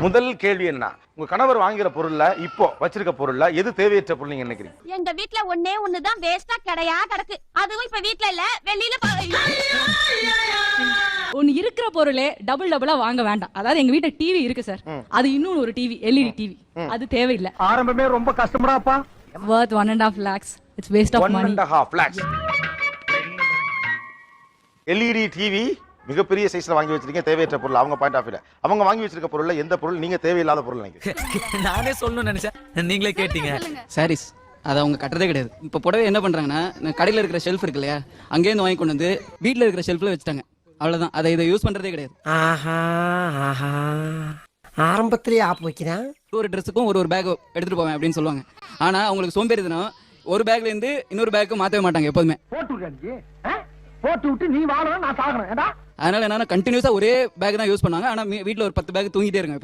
முதல் கேள்வி என்ன, உங்க கணவர் வாங்குற பொருள்ல இப்போ வச்சிருக்க பொருள்ல எது தேவையற்ற பொருள் நீங்க நினைக்கிறீங்க? எங்க வீட்ல ஒண்ணே ஒண்ணுதான் வேஸ்டா கிடையா கிடக்கு. அதுவும் இப்ப வீட்ல இல்ல, வெளியில. ஒன்னு இருக்கிற பொருளே டபுளா வாங்க வேண்டாம். அதாவது எங்க வீட்டுல டிவி இருக்கு சார், அது இன்னொன்னு ஒரு டிவி, எல்இடி டிவி, அது தேவையில்லை. ஆரம்பமே ரொம்ப கஷ்டம்டாப்பா. worth 1.5 lakhs. It's waste of money. 1.5 lakhs. LED TV மிகப்பெரிய சைஸ்ல வாங்கி வச்சிருக்கீங்க, தேவையற்ற பொருள் அவங்க பாயிண்ட் ஆஃப் வியூல. அவங்க வாங்கி வச்சிருக்க பொருள்ல எந்த பொருள் நீங்க தேவையில்லாத பொருள் நினைக்கிறீங்க? நானே சொல்லணும்னு நினைச்சேன், நீங்களே கேட்டீங்க. சாரீஸ் அதை அவங்க கட்டுறதே கிடையாது. இப்போ புடவை என்ன பண்றாங்கன்னா, கடையில் இருக்கிற ஷெல்ஃப் இருக்கு இல்லையா, அங்கேருந்து வாங்கி கொண்டு வந்து வீட்டில் இருக்கிற ஷெல்ஃப்ல வச்சுட்டாங்க. அவ்வளவுதான், அதை இதை யூஸ் பண்றதே கிடையாது. ஆஹா ஆஹா, ஆரம்பத்திலேயே ஆப் வைக்கிறேன். ஒரு ட்ரெஸ்ஸுக்கும் ஒரு பேக் எடுத்துட்டு போவேன் அப்படின்னு சொல்லுவாங்க. ஆனா அவங்களுக்கு சோம்பேறிதனம், ஒரு பேக்ல இருந்து இன்னொரு பேக்கு மாற்றவே மாட்டாங்க எப்போதுமே. போட்டு விட்டு நீ வாழணும், நான் சாகணும். அதனால என்னன்னா கண்டினியூஸா ஒரே பேக் தான் யூஸ் பண்ணுவாங்க. ஆனா வீட்டில் ஒரு 10 பேக் தூங்கிட்டே இருங்க.